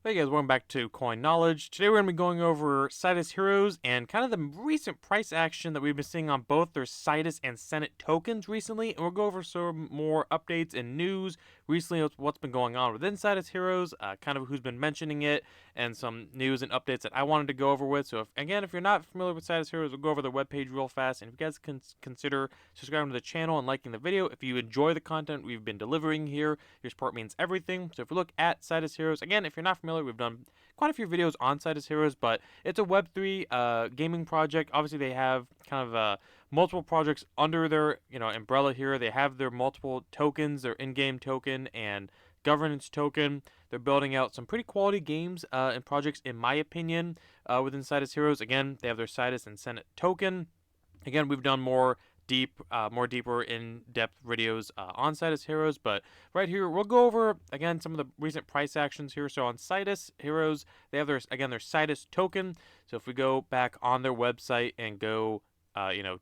Hey guys, welcome back to Coin Knowledge. Today we're going to be going over Sidus Heroes and kind of the recent price action that we've been seeing on both their Sidus and Senate tokens recently. And we'll go over some more updates and news recently, what's been going on within Sidus Heroes, kind of who's been mentioning it, and some news and updates that I wanted to go over with. So if you're not familiar with Sidus Heroes, we'll go over the webpage real fast. And if you guys can consider subscribing to the channel and liking the video, if you enjoy the content we've been delivering here, your support means everything. So if we look at Sidus Heroes, again, if you're not familiar, we've done quite a few videos on Sidus Heroes, but it's a Web3 gaming project. Obviously, they have kind of multiple projects under their umbrella here. They have their multiple tokens, their in-game token and governance token. They're building out some pretty quality games and projects, in my opinion, within Sidus Heroes. Again, they have their Sidus and Senate token. Again, we've done more deeper in-depth videos on Sidus Heroes, but right here we'll go over again some of the recent price actions here. So on Sidus Heroes, they have their Sidus token. So if we go back on their website and go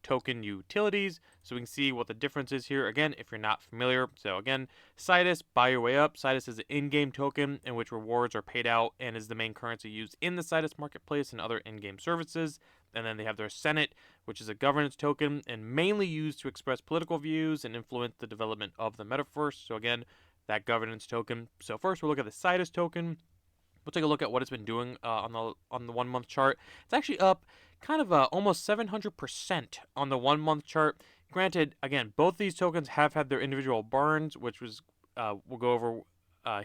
token utilities, so we can see what the difference is here. Again, if you're not familiar, so again, Sidus, buy your way up. Sidus is an in-game token in which rewards are paid out and is the main currency used in the Sidus marketplace and other in-game services. And then they have their Senate, which is a governance token and mainly used to express political views and influence the development of the metaverse. So again, that governance token. So first we'll look at the Sidus token. We'll take a look at what it's been doing on the 1 month chart. It's actually up kind of almost 700% on the 1 month chart. Granted, again, both these tokens have had their individual burns, which was we'll go over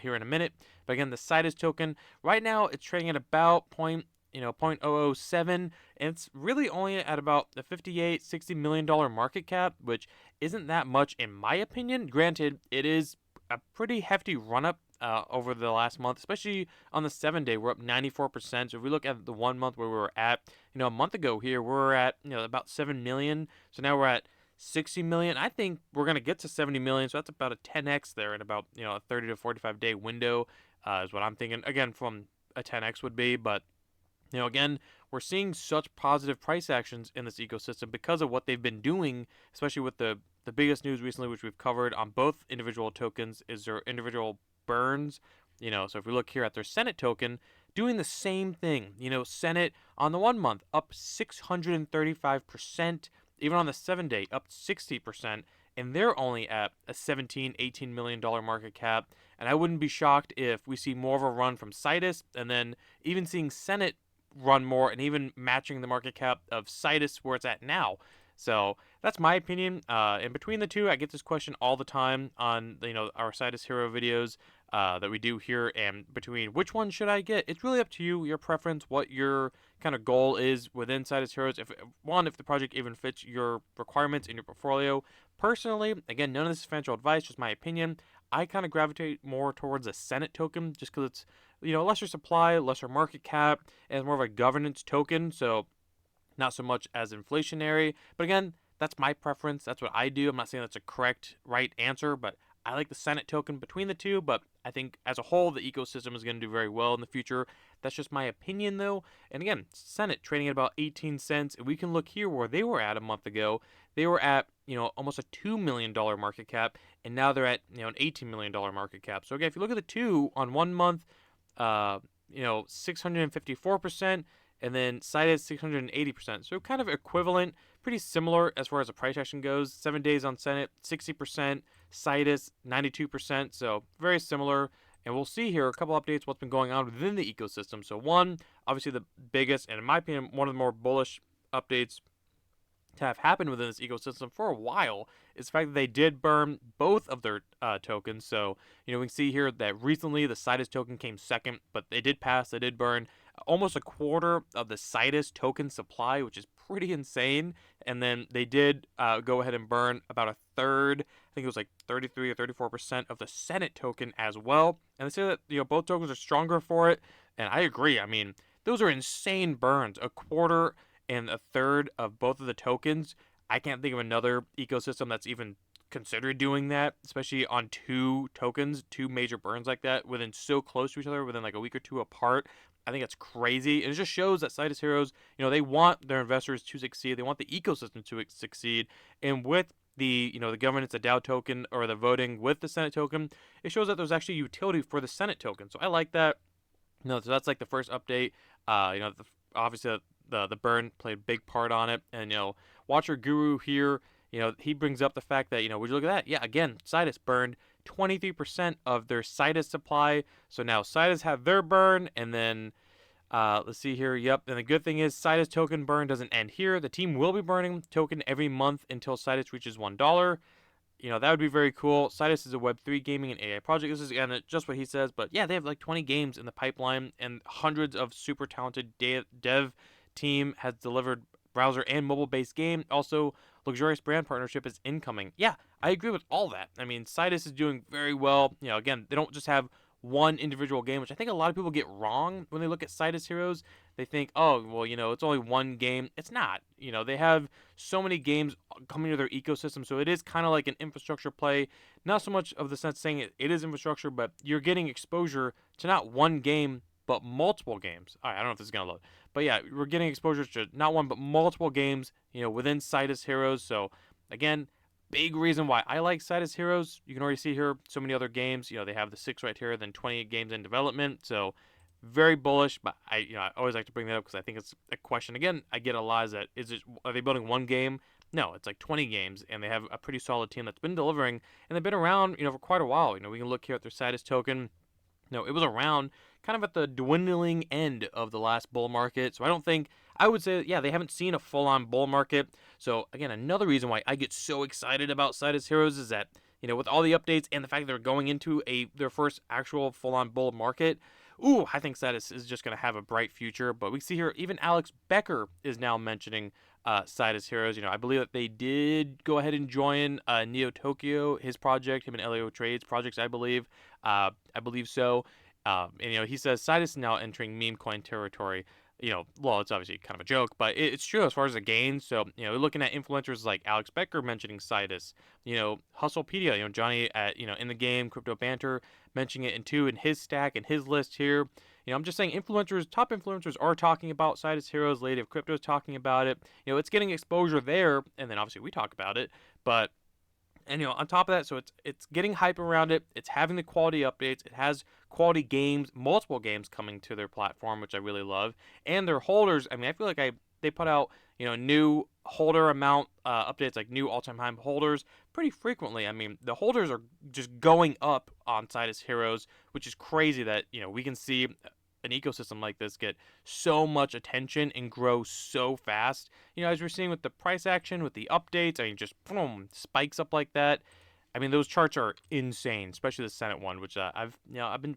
here in a minute. But again, the Sidus token right now it's trading at about 0.007, and it's really only at about the $58-60 million market cap, which isn't that much in my opinion. Granted, it is a pretty hefty run up over the last month, especially on the 7-day. We're up 94%. So if we look at the 1 month where we were at, a month ago here, we were at about 7 million. So now we're at 60 million. I think we're going to get to 70 million. So that's about a 10x there in about a 30 to 45 day window is what I'm thinking. Again, from a 10x would be, but again, we're seeing such positive price actions in this ecosystem because of what they've been doing, especially with the biggest news recently, which we've covered on both individual tokens, is their individual burns. So if we look here at their Senate token, doing the same thing. Senate on the 1 month up 635%, even on the 7-day up 60%, and they're only at a $17-18 million market cap. And I wouldn't be shocked if we see more of a run from Sidus, and then even seeing Senate run more and even matching the market cap of Sidus where it's at now. So that's my opinion. In between the two, I get this question all the time on our Sidus Hero videos that we do here. And between which one should I get, it's really up to you, your preference, what your kind of goal is within Sidus Heroes. If the project even fits your requirements in your portfolio. Personally, again, none of this is financial advice, just my opinion. I kind of gravitate more towards a Senate token just because it's lesser supply, lesser market cap, and it's more of a governance token. So not so much as inflationary. But again, that's my preference. That's what I do. I'm not saying that's a correct, right answer, but I like the Senate token between the two. But I think as a whole, the ecosystem is going to do very well in the future. That's just my opinion, though. And again, Senate trading at about 18 cents. And we can look here where they were at a month ago. They were at, almost a $2 million market cap. And now they're at, an $18 million market cap. So again, if you look at the two on 1 month, 654%. And then Sidus 680%. So kind of equivalent, pretty similar as far as the price action goes. 7 days on Senate, 60%, Sidus 92%. So very similar. And we'll see here a couple updates what's been going on within the ecosystem. So one, obviously the biggest, and in my opinion, one of the more bullish updates to have happened within this ecosystem for a while is the fact that they did burn both of their tokens. So, we can see here that recently the Sidus token came second, but they did pass, they did burn almost a quarter of the Sidus token supply, which is pretty insane. And then they did go ahead and burn about a third, I think it was like 33 or 34% of the Senate token as well. And they say that, both tokens are stronger for it. And I agree. I mean, those are insane burns. A quarter and a third of both of the tokens. I can't think of another ecosystem that's even considered doing that, especially on two tokens, two major burns like that within so close to each other, within like a week or two apart. I think it's crazy. And it just shows that Sidus Heroes, they want their investors to succeed. They want the ecosystem to succeed. And with the governance, the DAO token, or the voting with the Senate token, it shows that there's actually utility for the Senate token. So I like that. No, so that's like the first update. Obviously the burn played a big part on it, and Watcher Guru here, he brings up the fact that would you look at that? Yeah, again, Sidus burned 23% of their Sidus supply, so now Sidus have their burn, and then let's see here. Yep. And the good thing is, Sidus token burn doesn't end here. The team will be burning token every month until Sidus reaches $1. That would be very cool. Sidus is a Web3 gaming and AI project. This is again just what he says, but yeah, they have like 20 games in the pipeline, and hundreds of super talented dev team has delivered browser and mobile-based game. Also, luxurious brand partnership is incoming. Yeah, I agree with all that. I mean, Sidus is doing very well. Again, they don't just have one individual game, which I think a lot of people get wrong when they look at Sidus Heroes. They think, oh, well, it's only one game. It's not. They have so many games coming to their ecosystem, so it is kind of like an infrastructure play. Not so much of the sense saying it is infrastructure, but you're getting exposure to not one game, but multiple games. All right, I don't know if this is going to load. But yeah, we're getting exposure to not one, but multiple games, within Sidus Heroes. So, again, big reason why I like Sidus Heroes. You can already see here so many other games. They have the 6 right here, then 28 games in development. So very bullish, but I always like to bring that up because I think it's a question. Again, I get a lot is that are they building one game? No, it's like 20 games, and they have a pretty solid team that's been delivering, and they've been around, for quite a while. We can look here at their Sidus token. It was around kind of at the dwindling end of the last bull market. So I would say, yeah, they haven't seen a full-on bull market. So again, another reason why I get so excited about Sidus Heroes is that, with all the updates and the fact that they're going into their first actual full-on bull market, I think Sidus is just going to have a bright future. But we see here, even Alex Becker is now mentioning Sidus Heroes. I believe that they did go ahead and join Neo Tokyo, his project, him and Elio Trades projects, I believe. I believe so. And he says Sidus is now entering meme coin territory. Well, it's obviously kind of a joke, but it's true as far as the gains. So, looking at influencers like Alex Becker mentioning Sidus, Hustlepedia, Johnny at, in the game, Crypto Banter mentioning it in his stack and his list here. I'm just saying top influencers are talking about Sidus Heroes. Lady of Crypto is talking about it. It's getting exposure there, and then obviously we talk about it, but. And on top of that, so it's getting hype around it. It's having the quality updates. It has quality games, multiple games coming to their platform, which I really love. And their holders. I mean, I feel like they put out new holder amount updates, like new all-time high holders, pretty frequently. I mean, the holders are just going up on Sidus Heroes, which is crazy that we can see an ecosystem like this get so much attention and grow so fast. As we're seeing with the price action, with the updates, I mean, just boom, spikes up like that. I mean, those charts are insane, especially the Senate one, which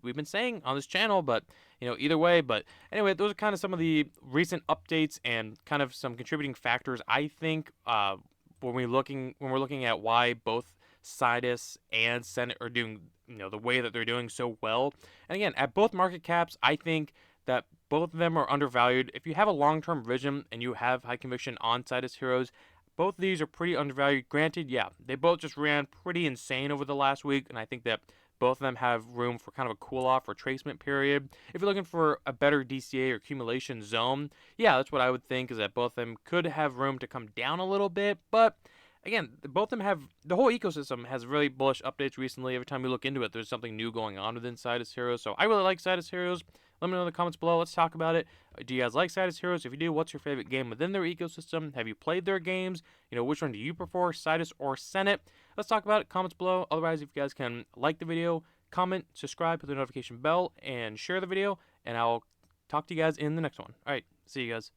we've been saying on this channel, but either way. But anyway, those are kind of some of the recent updates and kind of some contributing factors. I think when we're looking at why both Sidus and Senate are doing the way that they're doing so well. And again, at both market caps, I think that both of them are undervalued. If you have a long-term vision and you have high conviction on Sidus Heroes, both of these are pretty undervalued. Granted, yeah, they both just ran pretty insane over the last week, and I think that both of them have room for kind of a cool-off retracement period. If you're looking for a better DCA or accumulation zone, yeah, that's what I would think, is that both of them could have room to come down a little bit, but again, both of them have, the whole ecosystem has really bullish updates recently. Every time we look into it, there's something new going on within Sidus Heroes. So I really like Sidus Heroes. Let me know in the comments below. Let's talk about it. Do you guys like Sidus Heroes? If you do, what's your favorite game within their ecosystem? Have you played their games? Which one do you prefer, Sidus or Senate? Let's talk about it. Comments below. Otherwise, if you guys can like the video, comment, subscribe, hit the notification bell, and share the video, and I'll talk to you guys in the next one. All right, see you guys.